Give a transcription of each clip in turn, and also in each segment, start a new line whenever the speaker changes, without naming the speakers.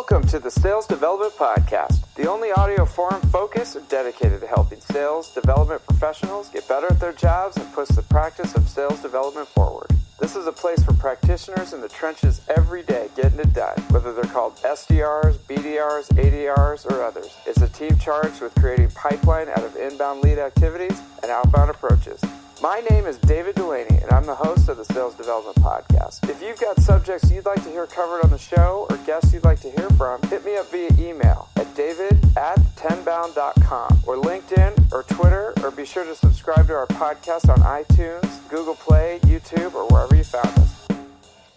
Welcome to the Sales Development Podcast, the only audio forum focused and dedicated to helping sales development professionals get better at their jobs and push the practice of sales development forward. This is a place for practitioners in the trenches every day getting it done, whether they're called SDRs, BDRs, ADRs, or others. It's a team charged with creating pipeline out of inbound lead activities and outbound approaches. My name is David Delaney, and I'm the host of the Sales Development Podcast. If you've got subjects you'd like to hear covered on the show or guests you'd like to hear from, hit me up via email at david@tenbound.com or LinkedIn or Twitter, or be sure to subscribe to our podcast on iTunes, Google Play, YouTube, or wherever you found us.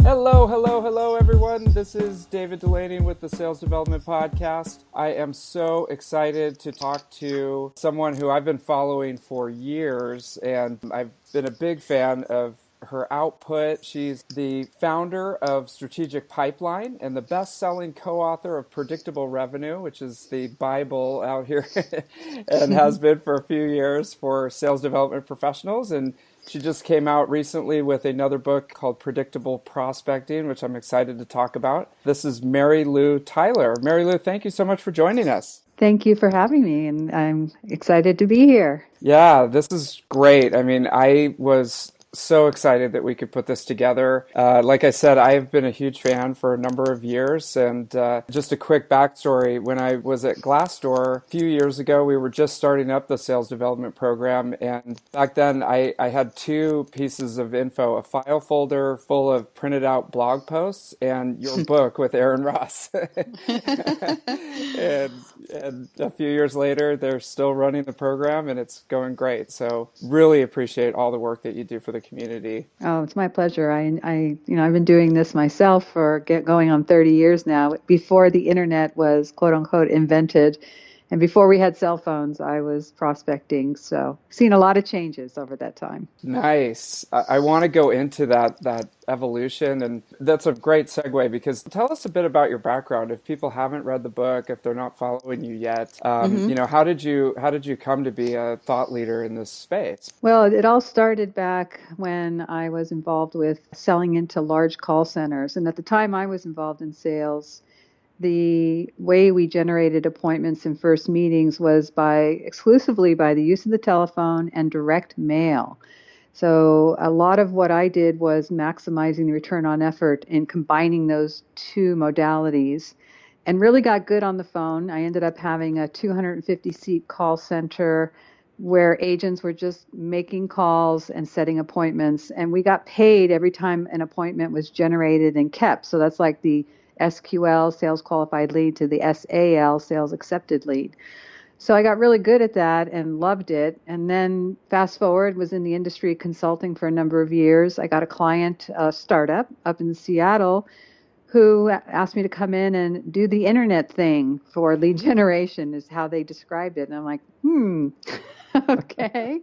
Hello, everyone. This is David Delaney with the Sales Development Podcast. I am so excited to talk to someone who I've been following for years, and I've been a big fan of her output. She's the founder of Strategic Pipeline and the best-selling co-author of Predictable Revenue, which is the Bible out here and has been for a few years for sales development professionals. And she just came out recently with another book called Predictable Prospecting, which I'm excited to talk about. This is Marylou Tyler. Marylou, thank you so much for joining us.
Thank you for having me, and I'm excited to be here.
Yeah, this is great. I mean, I was so excited that we could put this together. Like I said, I've been a huge fan for a number of years. And just a quick backstory, when I was at Glassdoor a few years ago, we were just starting up the sales development program. And back then, I had two pieces of info, a file folder full of printed out blog posts and your book with Aaron Ross. and a few years later, they're still running the program and it's going great. So really appreciate all the work that you do for the community.
Oh, it's my pleasure. I've been doing this myself for going on 30 years now. Before the internet was quote unquote invented, and before we had cell phones, I was prospecting. So I've seen a lot of changes over that time.
Nice. I want to go into that evolution, and that's a great segue, because tell us a bit about your background. If people haven't read the book, if they're not following you yet, how did you come to be a thought leader in this space?
Well, it all started back when I was involved with selling into large call centers. And at the time I was involved in sales, the way we generated appointments and first meetings was exclusively by the use of the telephone and direct mail. So a lot of what I did was maximizing the return on effort in combining those two modalities, and really got good on the phone. I ended up having a 250-seat call center where agents were just making calls and setting appointments, and we got paid every time an appointment was generated and kept. So that's like the SQL, sales qualified lead, to the SAL, sales accepted lead. So I got really good at that and loved it. And then fast forward, was in the industry consulting for a number of years. I got a client, a startup up in Seattle, who asked me to come in and do the internet thing for lead generation, is how they described it. And I'm like, okay.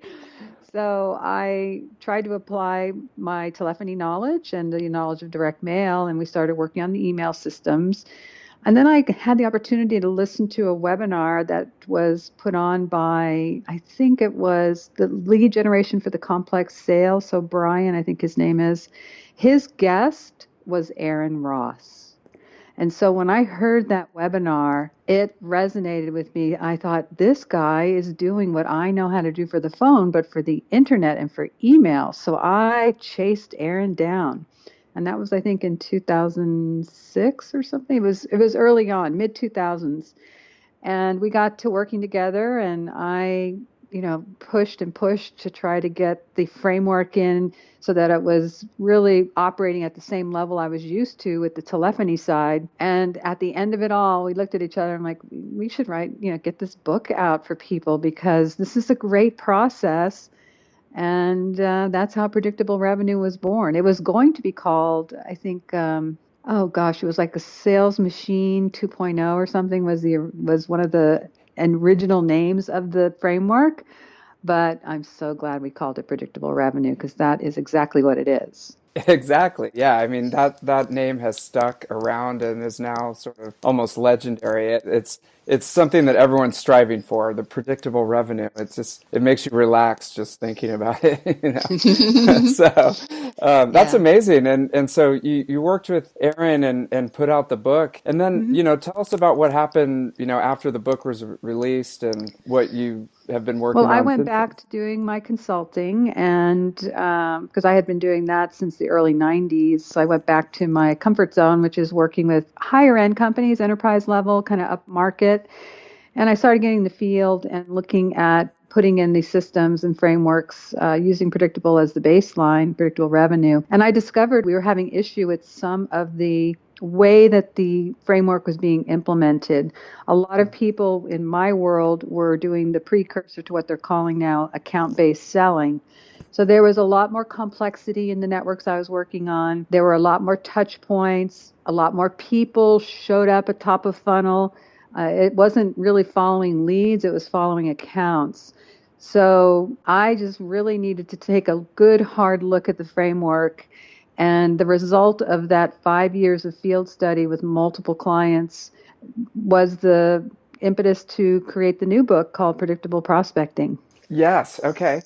So I tried to apply my telephony knowledge and the knowledge of direct mail, and we started working on the email systems. And then I had the opportunity to listen to a webinar that was put on by, I think it was the lead generation for the complex sale. So Brian, I think his name is, his guest was Aaron Ross. And so when I heard that webinar, it resonated with me. I thought, this guy is doing what I know how to do for the phone, but for the internet and for email. So I chased Aaron down. And that was, I think, in 2006 or something. It was early on, mid-2000s. And we got to working together, and I pushed and pushed to try to get the framework in so that it was really operating at the same level I was used to with the telephony side. And at the end of it all, we looked at each other and like, we should get this book out for people, because this is a great process. And that's how Predictable Revenue was born. It was going to be called, I think, it was like a Sales Machine 2.0 or something was one of the original names of the framework. But I'm so glad we called it predictable revenue because that is exactly what it is.
Exactly. Yeah. I mean, that name has stuck around and is now sort of almost legendary. It's something that everyone's striving for, the predictable revenue. It makes you relax just thinking about it, you know. So that's
Yeah.
amazing. And so you worked with Aaron and put out the book. And then,
Mhm.
tell us about what happened, after the book was released and what you have been
Well,
working
I
on
went
since then.
back to doing my consulting, and because I had been doing that since the early 90s, so I went back to my comfort zone, which is working with higher end companies, enterprise level, kind of up market. And I started getting in the field and looking at putting in these systems and frameworks using predictable as the baseline, predictable revenue. And I discovered we were having issue with some of the way that the framework was being implemented. A lot of people in my world were doing the precursor to what they're calling now account-based selling. So there was a lot more complexity in the networks I was working on. There were a lot more touch points. A lot more people showed up at top of funnel. It wasn't really following leads, it was following accounts. So I just really needed to take a good hard look at the framework. And the result of that 5 years of field study with multiple clients was the impetus to create the new book called Predictable Prospecting.
Yes. Okay.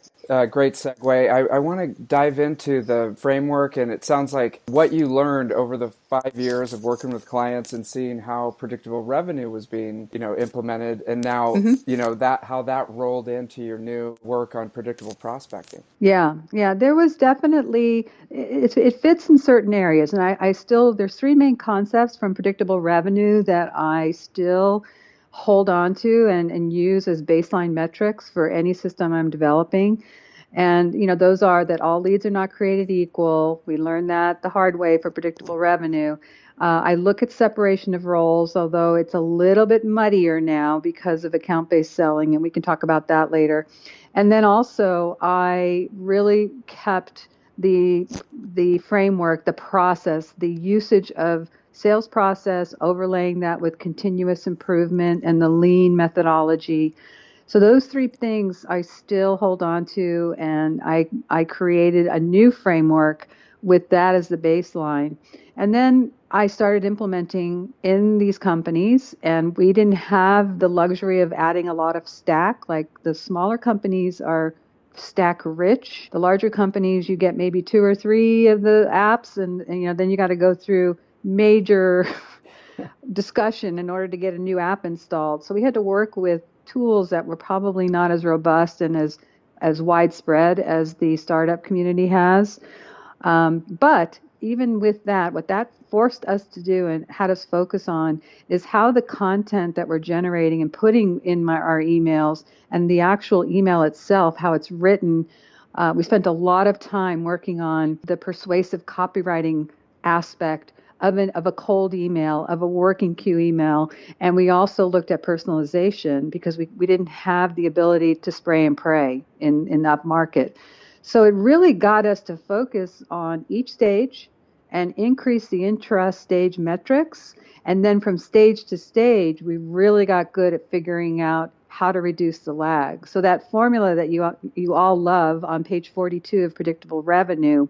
Great segue. I want to dive into the framework, and it sounds like what you learned over the 5 years of working with clients and seeing how predictable revenue was being, implemented, and now,
Mm-hmm.
that how that rolled into your new work on predictable prospecting.
Yeah, yeah, there was definitely it fits in certain areas, and I still there's three main concepts from predictable revenue that I still hold on to and use as baseline metrics for any system I'm developing. And those are that all leads are not created equal. We learned that the hard way for predictable revenue. I look at separation of roles, although it's a little bit muddier now because of account-based selling, and we can talk about that later. And then also, I really kept the framework, the process, the usage of sales process, overlaying that with continuous improvement and the lean methodology. So those three things I still hold on to, and I created a new framework with that as the baseline. And then I started implementing in these companies, and we didn't have the luxury of adding a lot of stack. Like the smaller companies are stack rich. The larger companies, you get maybe two or three of the apps, and then you got to go through major discussion in order to get a new app installed. So we had to work with tools that were probably not as robust and as widespread as the startup community has. But even with that, what that forced us to do and had us focus on is how the content that we're generating and putting in our emails and the actual email itself, how it's written. We spent a lot of time working on the persuasive copywriting aspect of a cold email, of a working queue email. And we also looked at personalization because we didn't have the ability to spray and pray in up market. So it really got us to focus on each stage and increase the intra-stage metrics. And then from stage to stage, we really got good at figuring out how to reduce the lag. So that formula that you all love on page 42 of predictable revenue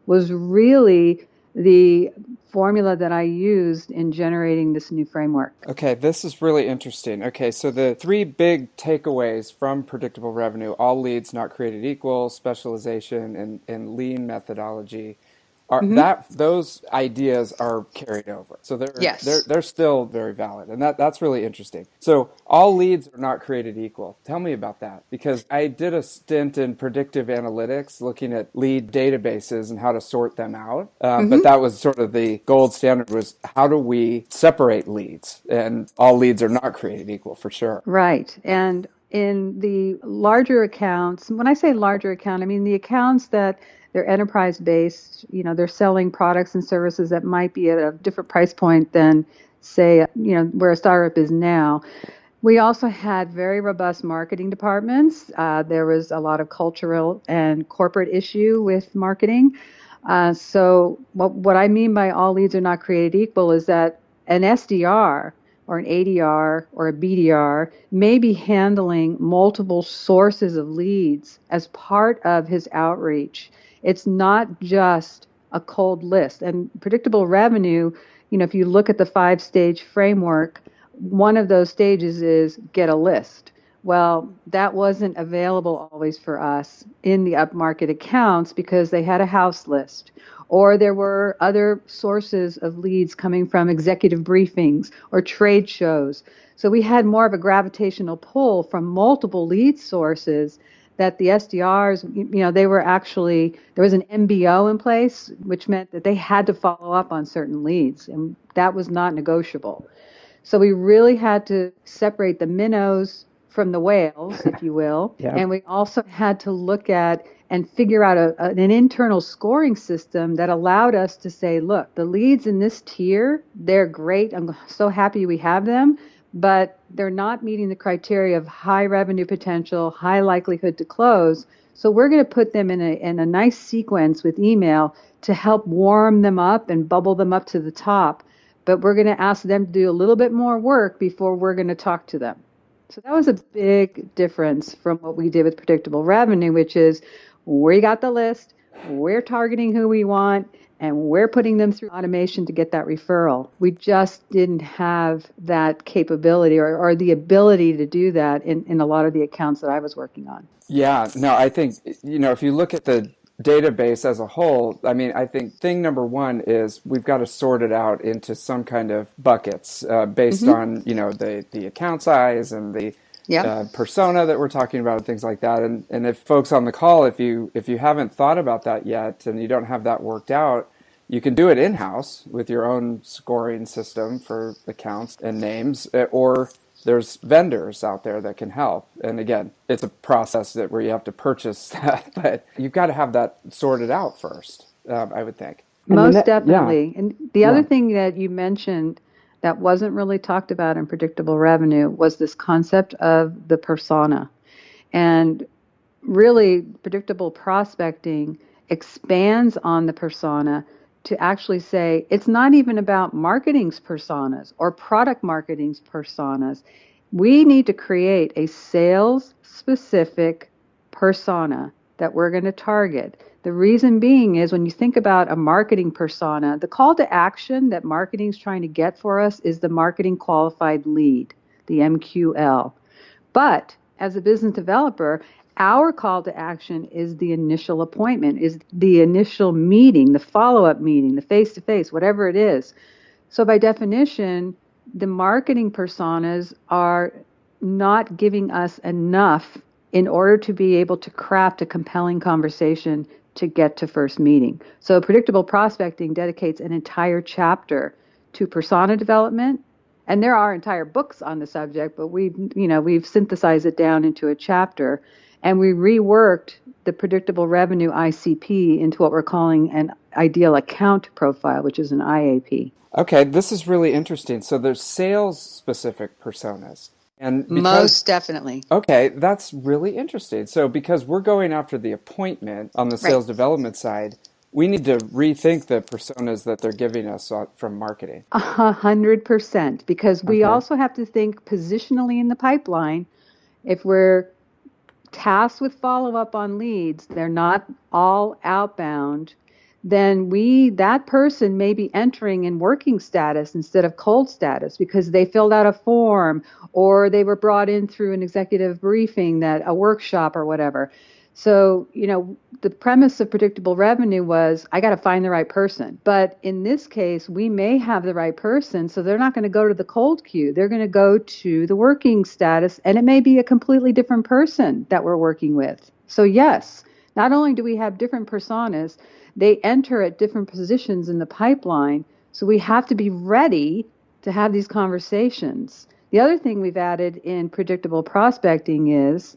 was really the formula that I used in generating this new framework.
Okay, this is really interesting. Okay, so the three big takeaways from predictable revenue, all leads not created equal, specialization, and lean methodology, are
Mm-hmm.
that those ideas are carried over. So they're they're
Yes.
they're still very valid. And that's really interesting. So all leads are not created equal. Tell me about that because I did a stint in predictive analytics looking at lead databases and how to sort them out. But
Mm-hmm.
that was sort of the gold standard was how do we separate leads? And all leads are not created equal for sure.
Right. And in the larger accounts, when I say larger account, I mean the accounts that they're enterprise based, they're selling products and services that might be at a different price point than, say, where a startup is now. We also had very robust marketing departments. There was a lot of cultural and corporate issue with marketing. So what I mean by all leads are not created equal is that an SDR or an ADR or a BDR may be handling multiple sources of leads as part of his outreach. It's not just a cold list. And predictable revenue, if you look at the 5-stage framework, one of those stages is get a list. Well, that wasn't available always for us in the upmarket accounts because they had a house list, or there were other sources of leads coming from executive briefings or trade shows. So we had more of a gravitational pull from multiple lead sources that the SDRs, they were actually, there was an MBO in place, which meant that they had to follow up on certain leads, and that was not negotiable. So we really had to separate the minnows from the whales, if you will.
Yeah.
And we also had to look at and figure out an internal scoring system that allowed us to say, look, the leads in this tier, they're great. I'm so happy we have them, but they're not meeting the criteria of high revenue potential, high likelihood to close. So we're going to put them in a nice sequence with email to help warm them up and bubble them up to the top. But we're going to ask them to do a little bit more work before we're going to talk to them. So that was a big difference from what we did with predictable revenue, which is we got the list, we're targeting who we want, and we're putting them through automation to get that referral. We just didn't have that capability or the ability to do that in a lot of the accounts that I was working on.
Yeah, no, I think, if you look at the database as a whole, I think thing number one is we've got to sort it out into some kind of buckets based on, the account size and the persona that we're talking about and things like that. And if folks on the call, if you haven't thought about that yet and you don't have that worked out, you can do it in-house with your own scoring system for accounts and names, or there's vendors out there that can help. And again, it's a process where you have to purchase that, but you've got to have that sorted out first, I would think.
Most definitely. Yeah. And the other thing that you mentioned that wasn't really talked about in predictable revenue was this concept of the persona. And really, predictable prospecting expands on the persona to actually say it's not even about marketing's personas or product marketing's personas. We need to create a sales-specific persona that we're going to target. The reason being is when you think about a marketing persona, the call to action that marketing's trying to get for us is the marketing qualified lead, the MQL. But as a business developer, our call to action is the initial appointment, is the initial meeting, the follow-up meeting, the face-to-face, whatever it is. So by definition, the marketing personas are not giving us enough in order to be able to craft a compelling conversation to get to first meeting. So predictable prospecting dedicates an entire chapter to persona development. And there are entire books on the subject, but we've synthesized it down into a chapter. And we reworked the predictable revenue ICP into what we're calling an ideal account profile, which is an IAP.
Okay, this is really interesting. So there's sales-specific personas. And
most definitely.
Okay, that's really interesting. So because we're going after the appointment on the sales development side, we need to rethink the personas that they're giving us from marketing.
100%, because we also have to think positionally in the pipeline. If we're tasked with follow-up on leads, they're not all outbound, then that person may be entering in working status instead of cold status because they filled out a form or they were brought in through an executive briefing, a workshop or whatever. So, the premise of predictable revenue was, I got to find the right person. But in this case, we may have the right person, so they're not going to go to the cold queue. They're going to go to the working status, and it may be a completely different person that we're working with. So yes, not only do we have different personas, they enter at different positions in the pipeline. So we have to be ready to have these conversations. The other thing we've added in predictable prospecting is,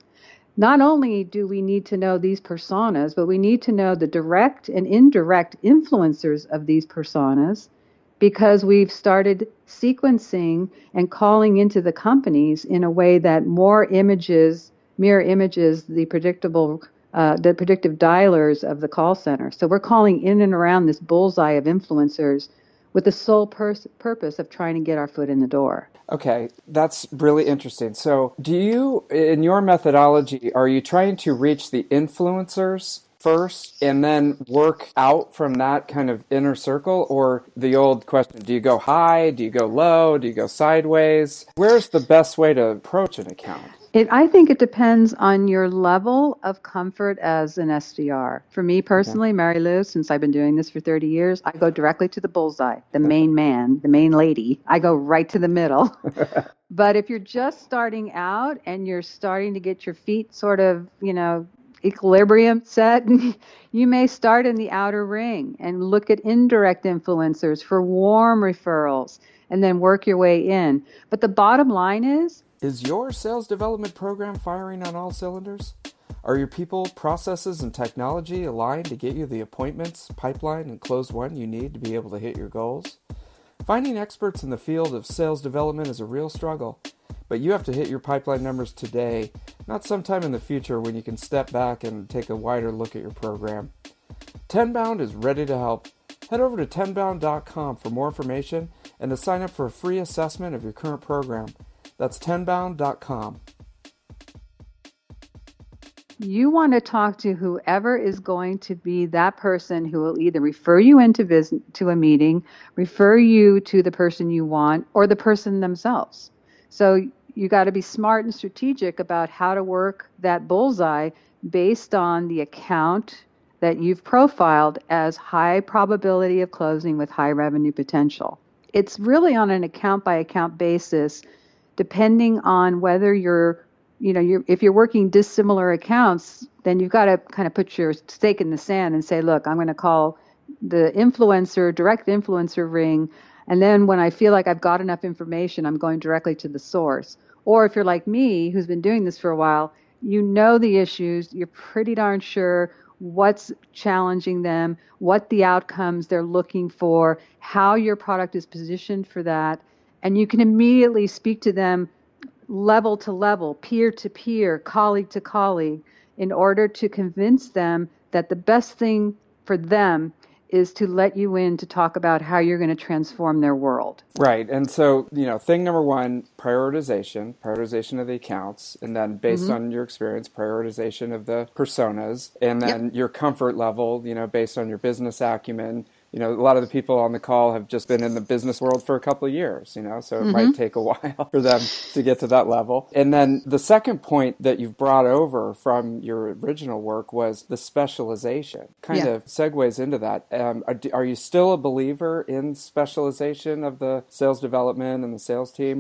not only do we need to know these personas, but we need to know the direct and indirect influencers of these personas, because we've started sequencing and calling into the companies in a way that mirror images the predictive dialers of the call center. So we're calling in and around this bullseye of influencers with the sole purpose of trying to get our foot in the door.
Okay, that's really interesting. So, do you, in your methodology, are you trying to reach the influencers first and then work out from that kind of inner circle? Or the old question, do you go high? Do you go low? Do you go sideways? Where's the best way to approach an account?
I think it depends on your level of comfort as an SDR. For me
Okay.
personally, Marylou, since I've been doing this for 30 years, I go directly to the bullseye, the main man, the main lady. I go right to the middle. But if you're just starting out and you're starting to get your feet sort of, equilibrium set, you may start in the outer ring and look at indirect influencers for warm referrals and then work your way in. But the bottom line
Is your sales development program firing on all cylinders? Are your people, processes, and technology aligned to get you the appointments, pipeline, and close one you need to be able to hit your goals? Finding experts in the field of sales development is a real struggle, but you have to hit your pipeline numbers today, not sometime in the future when you can step back and take a wider look at your program. Tenbound is ready to help. Head over to tenbound.com for more information and to sign up for a free assessment of your current program. That's tenbound.com.
you want to talk to whoever is going to be that person who will either refer you to a meeting, refer you to the person you want, or the person themselves. So you got to be smart and strategic about how to work that bullseye based on the account that you've profiled as high probability of closing with high revenue potential. It's really on an account by account basis, depending on whether if you're working dissimilar accounts, then you've got to kind of put your stake in the sand and say, look, I'm going to call the direct influencer ring. And then when I feel like I've got enough information, I'm going directly to the source. Or if you're like me, who's been doing this for a while, you know the issues, you're pretty darn sure what's challenging them, what the outcomes they're looking for, how your product is positioned for that. And you can immediately speak to them level to level, peer to peer, colleague to colleague, in order to convince them that the best thing for them is to let you in to talk about how you're going to transform their world.
Right. And so, thing number one, prioritization of the accounts, and then based on your experience, prioritization of the personas, and then your comfort level, based on your business acumen. A lot of the people on the call have just been in the business world for a couple of years, so it might take a while for them to get to that level. And then the second point that you've brought over from your original work was the specialization. Kind of segues into that. Are you still a believer in specialization of the sales development and the sales team?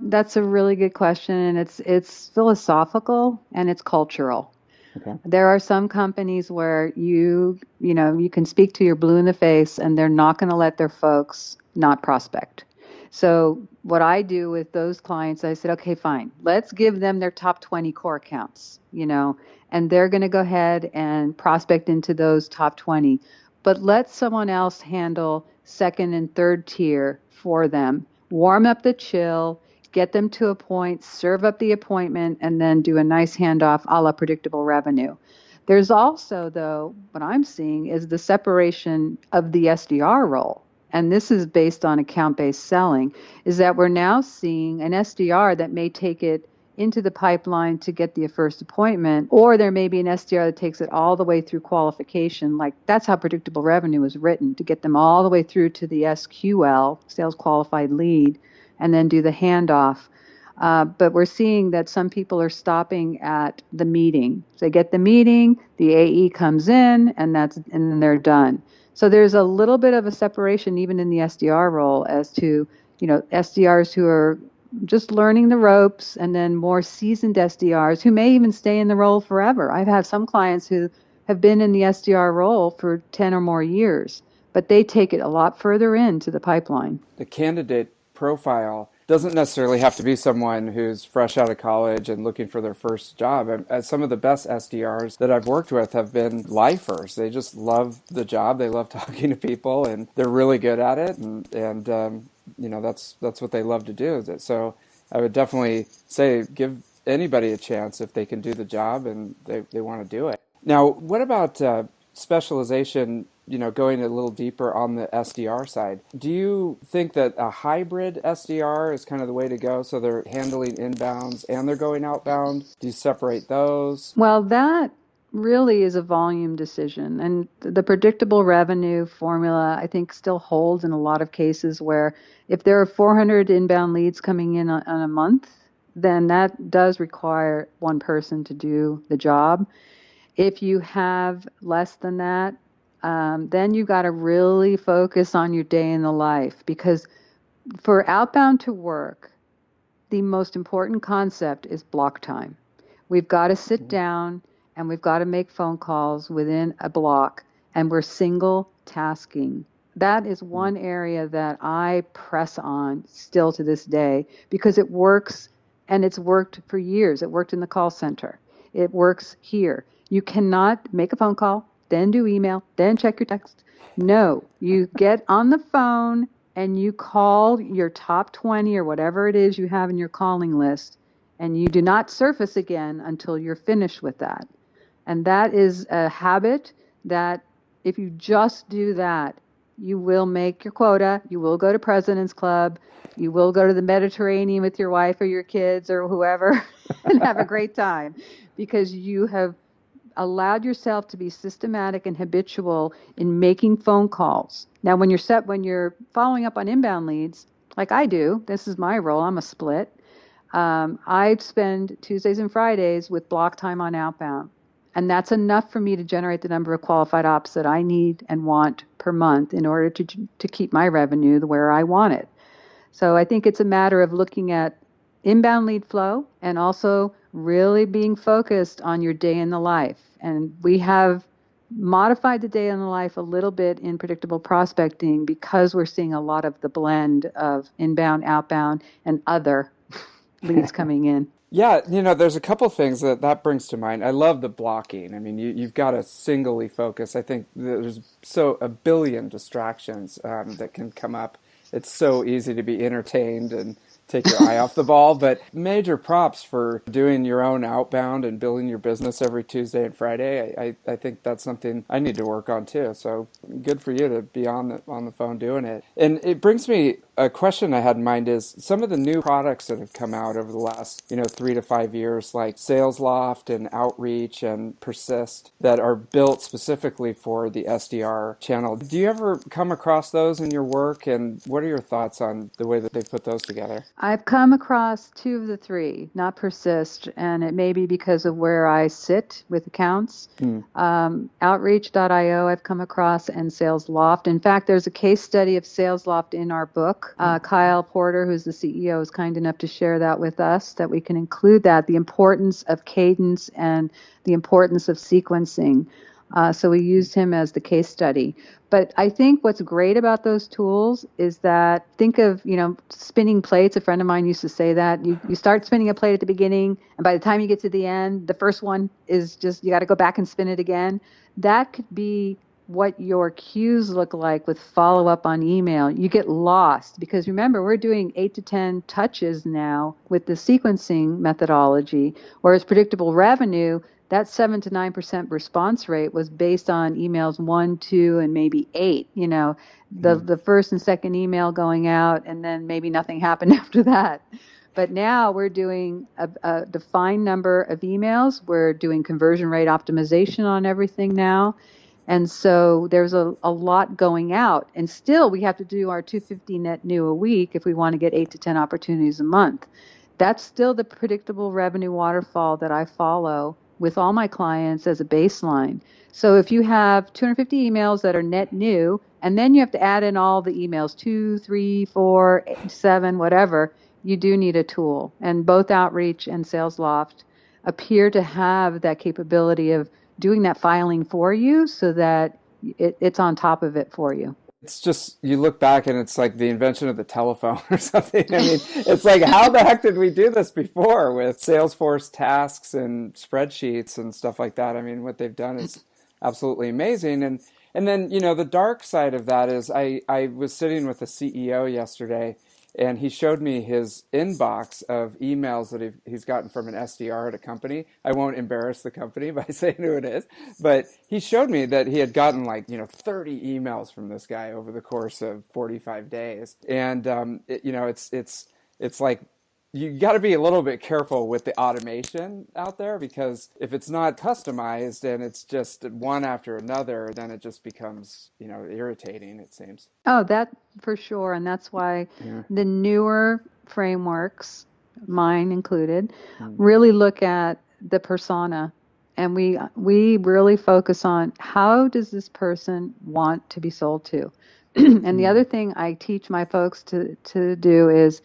That's a really good question, and it's philosophical and it's cultural.
Okay.
There are some companies where you can speak to your blue in the face and they're not going to let their folks not prospect. So what I do with those clients, I said, okay, fine, let's give them their top 20 core accounts, and they're going to go ahead and prospect into those top 20, but let someone else handle second and third tier for them, warm up the chill, get them to a point, serve up the appointment, and then do a nice handoff a la predictable revenue. There's also, though, what I'm seeing is the separation of the SDR role. And this is based on account-based selling, is that we're now seeing an SDR that may take it into the pipeline to get the first appointment, or there may be an SDR that takes it all the way through qualification. Like that's how predictable revenue was written, to get them all the way through to the SQL, sales qualified lead, and then do the handoff. But we're seeing that some people are stopping at the meeting. So they get the meeting, the AE comes in, and then they're done. So there's a little bit of a separation even in the SDR role as to, SDRs who are just learning the ropes, and then more seasoned SDRs who may even stay in the role forever. I've had some clients who have been in the SDR role for 10 or more years, but they take it a lot further into the pipeline.
The candidate profile doesn't necessarily have to be someone who's fresh out of college and looking for their first job. Some of the best SDRs that I've worked with have been lifers. They just love the job. They love talking to people, and they're really good at it. And that's what they love to do. So I would definitely say give anybody a chance if they can do the job and they want to do it. Now, what about specialization going a little deeper on the SDR side. Do you think that a hybrid SDR is kind of the way to go? So they're handling inbounds and they're going outbound. Do you separate those?
Well, that really is a volume decision. And the predictable revenue formula, I think, still holds in a lot of cases where if there are 400 inbound leads coming in on a month, then that does require one person to do the job. If you have less than that, then you got to really focus on your day in the life, because for outbound to work, the most important concept is block time. We've got to sit down and we've got to make phone calls within a block, and we're single tasking. That is one area that I press on still to this day, because it works, and it's worked for years. It worked in the call center. It works here. You cannot make a phone call, then do email, then check your text. No, you get on the phone and you call your top 20 or whatever it is you have in your calling list, and you do not surface again until you're finished with that. And that is a habit that if you just do that, you will make your quota. You will go to President's Club. You will go to the Mediterranean with your wife or your kids or whoever and have a great time, because you have allowed yourself to be systematic and habitual in making phone calls. Now, when you're following up on inbound leads, like I do, this is my role. I'm a split. I spend Tuesdays and Fridays with block time on outbound. And that's enough for me to generate the number of qualified ops that I need and want per month in order to keep my revenue where I want it. So I think it's a matter of looking at inbound lead flow and also really being focused on your day in the life. And we have modified the day in the life a little bit in predictable prospecting because we're seeing a lot of the blend of inbound, outbound, and other leads coming in.
Yeah, there's a couple things that brings to mind. I love the blocking. I mean, you've got to singly focus. I think there's a billion distractions that can come up. It's so easy to be entertained and take your eye off the ball, but major props for doing your own outbound and building your business every Tuesday and Friday. I think that's something I need to work on too. So good for you to be on the phone doing it. And it brings me a question I had in mind is some of the new products that have come out over the last 3 to 5 years, like Sales Loft and Outreach and Persist, that are built specifically for the SDR channel. Do you ever come across those in your work, and what are your thoughts on the way that they put those together?
I've come across 2 of the 3, not Persist, and it may be because of where I sit with accounts. Outreach.io I've come across, and Sales Loft. In fact, there's a case study of Sales Loft in our book. Kyle Porter, who's the CEO, is kind enough to share that with us, that we can include that, the importance of cadence and the importance of sequencing. So we used him as the case study. But I think what's great about those tools is that, think of, spinning plates. A friend of mine used to say that. You start spinning a plate at the beginning, and by the time you get to the end, the first one is just, you got to go back and spin it again. That could be what your queues look like with follow-up on email. You get lost because, remember, we're doing 8 to 10 touches now with the sequencing methodology, whereas predictable revenue, that 7 to 9% response rate was based on emails 1, 2, and maybe 8. The first and second email going out, and then maybe nothing happened after that. But now we're doing a defined number of emails. We're doing conversion rate optimization on everything now. And so there's a lot going out. And still, we have to do our 250 net new a week if we want to get 8 to 10 opportunities a month. That's still the predictable revenue waterfall that I follow with all my clients as a baseline. So if you have 250 emails that are net new, and then you have to add in all the emails, 2, 3, 4, 7, whatever, you do need a tool. And both Outreach and Sales Loft appear to have that capability of doing that filing for you so that it's on top of it for you.
It's just, you look back and it's like the invention of the telephone or something. I mean, it's like, how the heck did we do this before with Salesforce tasks and spreadsheets and stuff like that? I mean, what they've done is absolutely amazing. And then, the dark side of that is I was sitting with a CEO yesterday, and he showed me his inbox of emails that he's gotten from an SDR at a company. I won't embarrass the company by saying who it is, but he showed me that he had gotten 30 emails from this guy over the course of 45 days. And, it's like, you got to be a little bit careful with the automation out there, because if it's not customized and it's just one after another, then it just becomes, irritating, it seems.
Oh, that for sure. And that's why
Yeah.
the newer frameworks, mine included,
Mm.
really look at the persona. And we really focus on, how does this person want to be sold to? And the other thing I teach my folks to do is,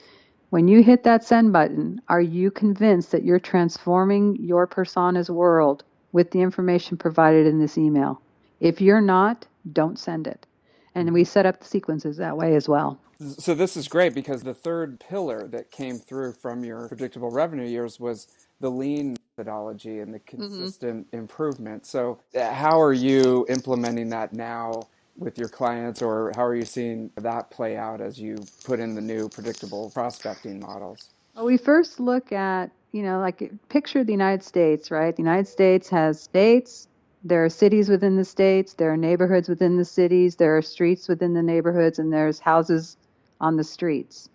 when you hit that send button, are you convinced that you're transforming your persona's world with the information provided in this email? If you're not, don't send it. And we set up the sequences that way as well.
So this is great, because the third pillar that came through from your predictable revenue years was the lean methodology and the consistent improvement. So how are you implementing that now with your clients, or how are you seeing that play out as you put in the new predictable prospecting models?
Well, we first look at, like, picture the United States, right? The United States has states. There are cities within the states. There are neighborhoods within the cities. There are streets within the neighborhoods, and there's houses on the streets.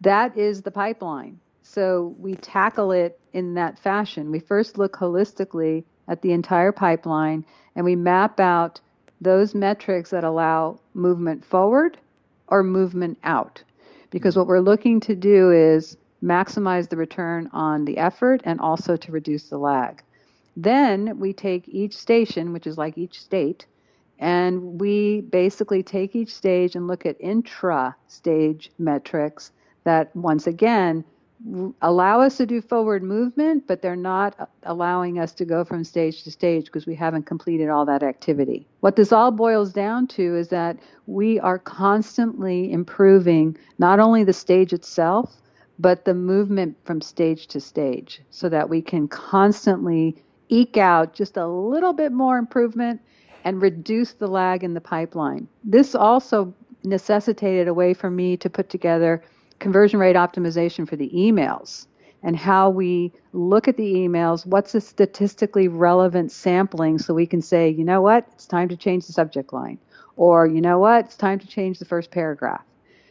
That is the pipeline. So we tackle it in that fashion. We first look holistically at the entire pipeline, and we map out those metrics that allow movement forward or movement out. Because what we're looking to do is maximize the return on the effort and also to reduce the lag. Then we take each station, which is like each state, and we basically take each stage and look at intra-stage metrics that, once again, allow us to do forward movement, but they're not allowing us to go from stage to stage because we haven't completed all that activity. What this all boils down to is that we are constantly improving not only the stage itself, but the movement from stage to stage, so that we can constantly eke out just a little bit more improvement and reduce the lag in the pipeline. This also necessitated a way for me to put together conversion rate optimization for the emails, and how we look at the emails, what's a statistically relevant sampling, so we can say, you know what, it's time to change the subject line, or you know what, it's time to change the first paragraph.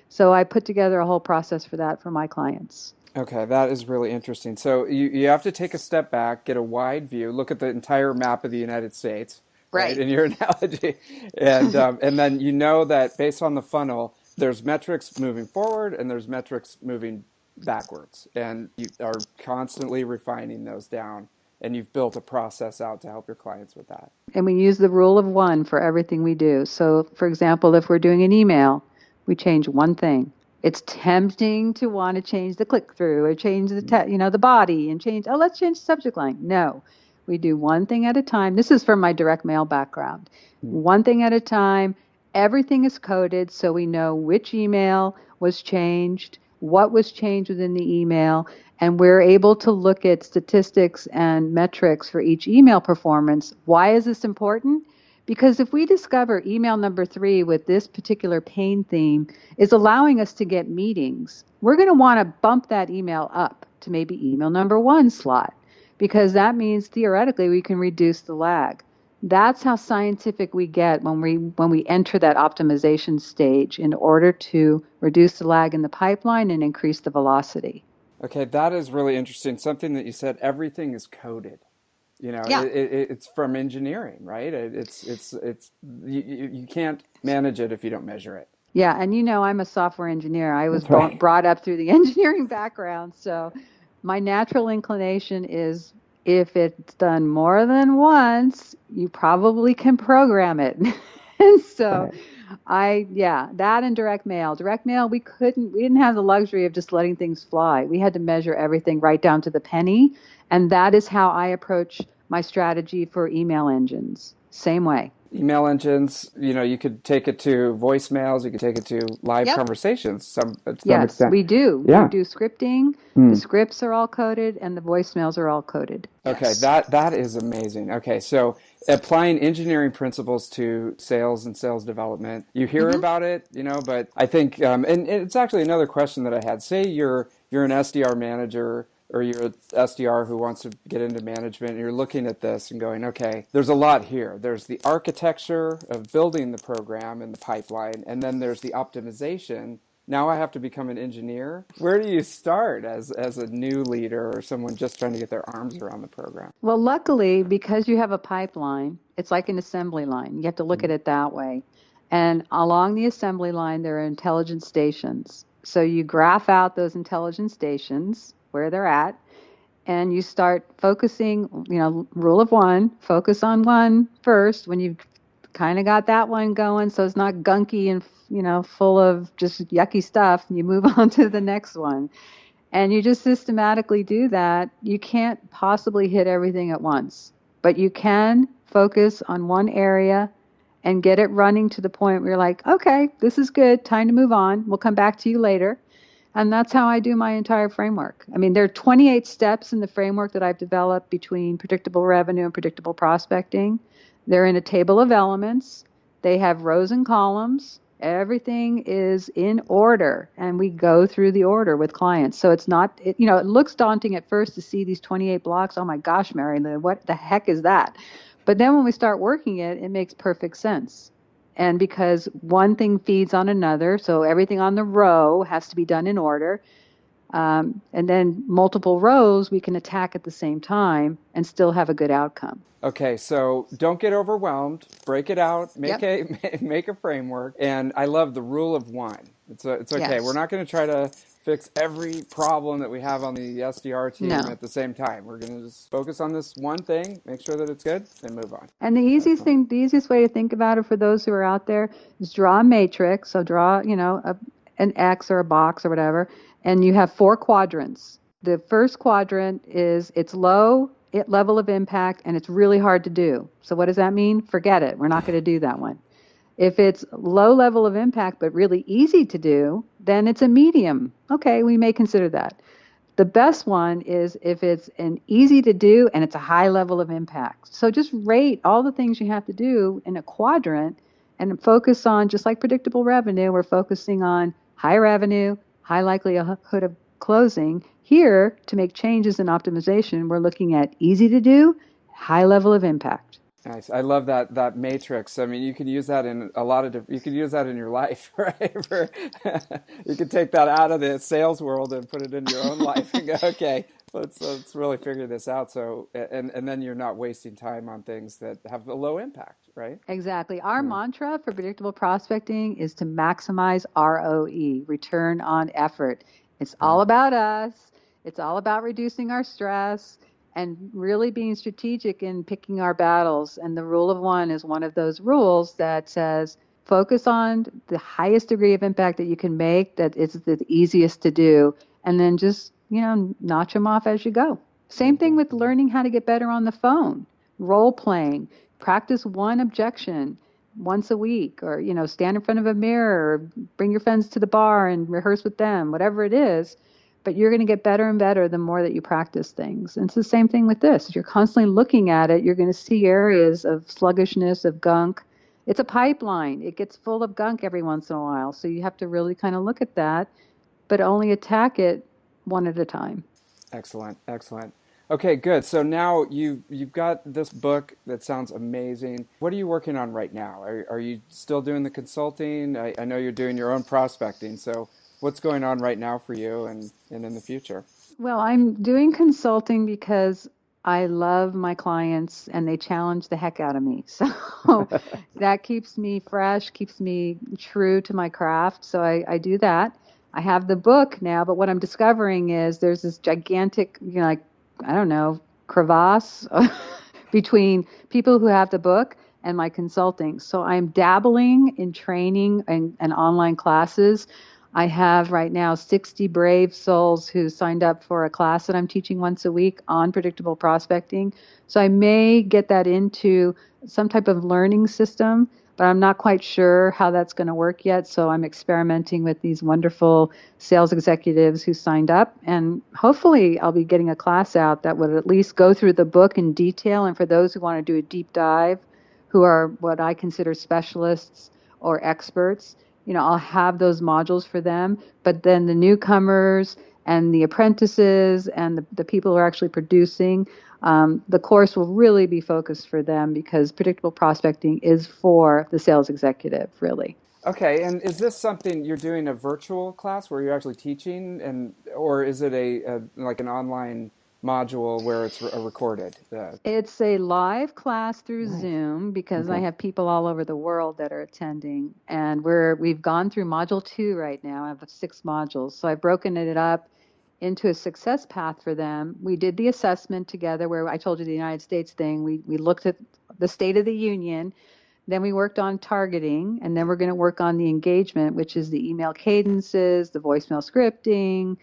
So I put together a whole process for that for my clients.
Okay, that is really interesting. So you have to take a step back, get a wide view, look at the entire map of the United States, right,
Right.
in your analogy. And then you know that based on the funnel, there's metrics moving forward and there's metrics moving backwards. And you are constantly refining those down. And you've built a process out to help your clients with that.
And we use the rule of one for everything we do. So, for example, if we're doing an email, we change one thing. It's tempting to want to change the click-through or change the the body and change, let's change the subject line. No, we do one thing at a time. This is from my direct mail background. One thing at a time. Everything is coded, so we know which email was changed, what was changed within the email, and we're able to look at statistics and metrics for each email performance. Why is this important? Because if we discover email number 3 with this particular pain theme is allowing us to get meetings, we're going to want to bump that email up to maybe email number 1 slot, because that means theoretically we can reduce the lag. That's how scientific we get when we enter that optimization stage in order to reduce the lag in the pipeline and increase the velocity.
Okay, that is really interesting. Something that you said, everything is coded.
Yeah.
It's from engineering, right? You can't manage it if you don't measure it.
Yeah, and I'm a software engineer. I was
That's right.
brought up through the engineering background, so my natural inclination is, if it's done more than once, you probably can program it. And so that and direct mail. Direct mail, we didn't have the luxury of just letting things fly. We had to measure everything right down to the penny. And that is how I approach my strategy for email engines. Same way.
Email engines, you could take it to voicemails, you could take it to live
Yep.
conversations to some
Yes,
extent.
we do. We
Yeah.
do scripting. The
Hmm.
scripts are all coded and the voicemails are all coded.
Okay,
Yes.
that is amazing. Okay, so applying engineering principles to sales and sales development. You hear
Hmm.
about it, but I think, and it's actually another question that I had. Say you're an SDR manager or you're an SDR who wants to get into management, and you're looking at this and going, okay, there's a lot here. There's the architecture of building the program and the pipeline, and then there's the optimization. Now I have to become an engineer. Where do you start as a new leader or someone just trying to get their arms around the program?
Well, luckily, because you have a pipeline, it's like an assembly line. You have to look at it that way. And along the assembly line, there are intelligence stations. So you graph out those intelligence stations, where they're at, and you start focusing, rule of one, focus on one first when you've kind of got that one going so it's not gunky and, full of just yucky stuff. You move on to the next one. And you just systematically do that. You can't possibly hit everything at once, but you can focus on one area and get it running to the point where you're like, okay, this is good. Time to move on. We'll come back to you later. And that's how I do my entire framework. I mean, there are 28 steps in the framework that I've developed between predictable revenue and predictable prospecting. They're in a table of elements. They have rows and columns. Everything is in order, and we go through the order with clients. So it's not, it looks daunting at first to see these 28 blocks. Oh my gosh, Mary, what the heck is that? But then when we start working it, it makes perfect sense. And because one thing feeds on another, so everything on the row has to be done in order. And then multiple rows we can attack at the same time and still have a good outcome.
Okay, so don't get overwhelmed. Break it out. Make
Yep.
a make a framework. And I love the rule of one. It's okay. We're
Yes.
not going to try to fix every problem that we have on the SDR team
No.
at the same time. We're going to just focus on this one thing, make sure that it's good, and move on.
And
Excellent.
the easiest way to think about it for those who are out there is draw a matrix. So draw, an X or a box or whatever, and you have 4 quadrants. The first quadrant is it's low level of impact and it's really hard to do. So what does that mean? Forget it. We're not going to do that one. If it's low level of impact but really easy to do, then it's a medium. Okay, we may consider that. The best one is if it's an easy to do and it's a high level of impact. So just rate all the things you have to do in a quadrant and focus on, just like predictable revenue, we're focusing on high revenue, high likelihood of closing. Here, to make changes in optimization, we're looking at easy to do, high level of impact.
Nice. I love that matrix. I mean, you could use that in a lot of different, you could use that in your life, right? You could take that out of the sales world and put it in your own life and go, okay, let's really figure this out. So, and then you're not wasting time on things that have a low impact, right?
Exactly. Our
Yeah.
mantra for predictable prospecting is to maximize ROE, return on effort. It's
Yeah.
all about us. It's all about reducing our stress and really being strategic in picking our battles. And the rule of one is one of those rules that says focus on the highest degree of impact that you can make, that it's the easiest to do, and then just, notch them off as you go. Same thing with learning how to get better on the phone, role playing. Practice one objection once a week, or stand in front of a mirror, or bring your friends to the bar and rehearse with them, whatever it is. But you're going to get better and better the more that you practice things. And it's the same thing with this. If you're constantly looking at it, you're going to see areas of sluggishness, of gunk. It's a pipeline. It gets full of gunk every once in a while. So you have to really kind of look at that, but only attack it one at a time.
Excellent, excellent. Okay, good. So now you've got this book that sounds amazing. What are you working on right now? Are you still doing the consulting? I know you're doing your own prospecting. So what's going on right now for you and in the future?
Well, I'm doing consulting because I love my clients and they challenge the heck out of me. So that keeps me fresh, keeps me true to my craft. So I do that. I have the book now, but what I'm discovering is there's this gigantic, like, I don't know, crevasse between people who have the book and my consulting. So I'm dabbling in training and online classes. I have right now 60 brave souls who signed up for a class that I'm teaching once a week on predictable prospecting. So I may get that into some type of learning system, but I'm not quite sure how that's going to work yet. So I'm experimenting with these wonderful sales executives who signed up. And hopefully I'll be getting a class out that would at least go through the book in detail. And for those who want to do a deep dive, who are what I consider specialists or experts, I'll have those modules for them. But then the newcomers and the apprentices and the people who are actually producing, the course will really be focused for them because predictable prospecting is for the sales executive, really.
Okay, and is this something you're doing a virtual class where you're actually teaching, or is it a like an online module where it's recorded?
It's a live class through
Nice.
Zoom because I
Okay.
have people all over the world that are attending, and we've gone through module 2 right now. I have 6 modules, so I've broken it up into a success path for them. We did the assessment together where I told you the United States thing. We looked at the State of the Union. Then we worked on targeting, and then we're going to work on the engagement, which is the email cadences, the voicemail scripting,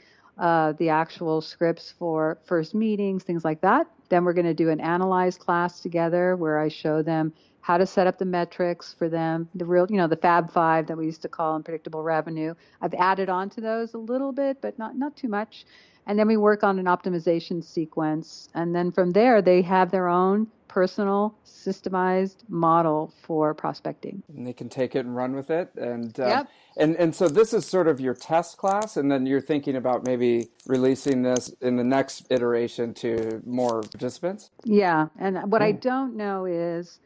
the actual scripts for first meetings, things like that. Then we're going to do an analyze class together where I show them how to set up the metrics for them, the real, the Fab Five that we used to call in predictable revenue. I've added on to those a little bit, but not too much. And then we work on an optimization sequence. And then from there, they have their own personal systemized model for prospecting.
And they can take it and run with it,
Yep.
and so this is sort of your test class, and then you're thinking about maybe releasing this in the next iteration to more participants.
Yeah. And what I
Oh,
don't know is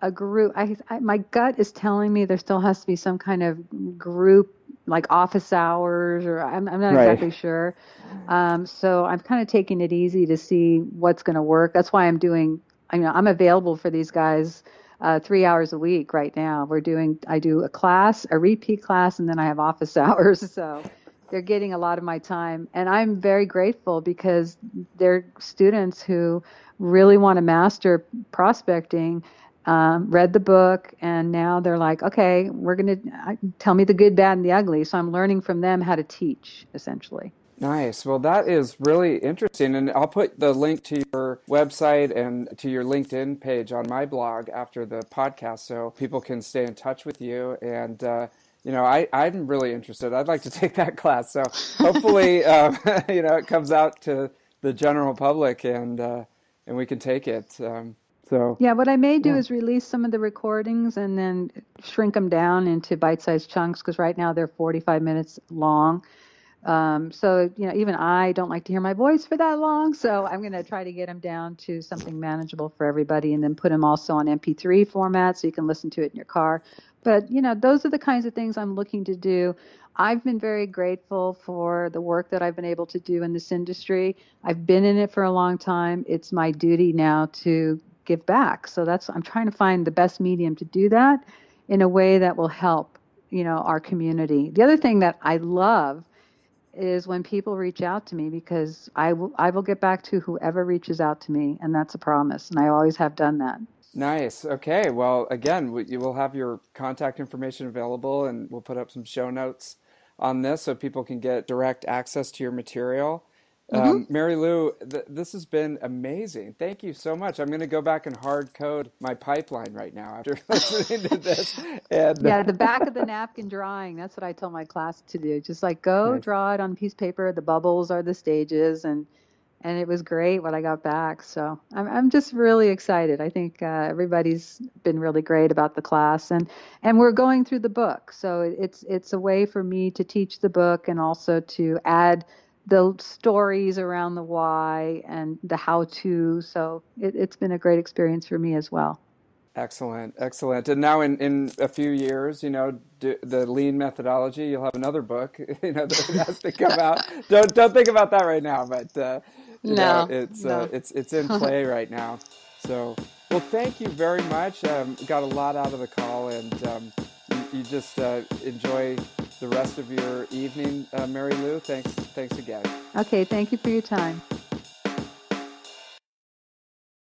a group. My gut is telling me there still has to be some kind of group like office hours, or I'm not
right.
exactly sure. So I'm kind of taking it easy to see what's going to work. That's why I'm available for these guys 3 hours a week right now. I do a class, a repeat class, and then I have office hours. So they're getting a lot of my time. And I'm very grateful because they're students who really want to master prospecting, read the book, and now they're like, okay, we're going to tell me the good, bad, and the ugly. So I'm learning from them how to teach, essentially.
Nice. Well, that is really interesting. And I'll put the link to your website and to your LinkedIn page on my blog after the podcast so people can stay in touch with you. And, I'm really interested. I'd like to take that class. So hopefully, it comes out to the general public and we can take it. So,
Yeah, what I may do
yeah.
is release some of the recordings and then shrink them down into bite-sized chunks because right now they're 45 minutes long. So, even I don't like to hear my voice for that long. So I'm going to try to get them down to something manageable for everybody and then put them also on MP3 format so you can listen to it in your car. But, those are the kinds of things I'm looking to do. I've been very grateful for the work that I've been able to do in this industry. I've been in it for a long time. It's my duty now to give back. So I'm trying to find the best medium to do that in a way that will help, our community. The other thing that I love is when people reach out to me because I will get back to whoever reaches out to me, and that's a promise, and I always have done that.
Nice. Okay. Well, again, you will have your contact information available, and we'll put up some show notes on this so people can get direct access to your material.
Hmm.
Mary Lou, this has been amazing. Thank you so much. I'm going to go back and hard code my pipeline right now after listening to this. And
Yeah, the back of the napkin drawing. That's what I tell my class to do. Just like go
nice.
draw it on a piece of paper. The bubbles are the stages, and it was great when I got back. So I'm just really excited. I think everybody's been really great about the class, and we're going through the book. So it's a way for me to teach the book and also to add the stories around the why and the how to. So it's been a great experience for me as well.
Excellent, excellent. And now in a few years, the lean methodology, you'll have another book, that has to come out. Don't think about that right now, but
No,
it's
no.
it's in play right now. So, well, thank you very much. Got a lot out of the call, and you just enjoy the rest of your evening, Mary Lou. Thanks again.
Okay, thank you for your time.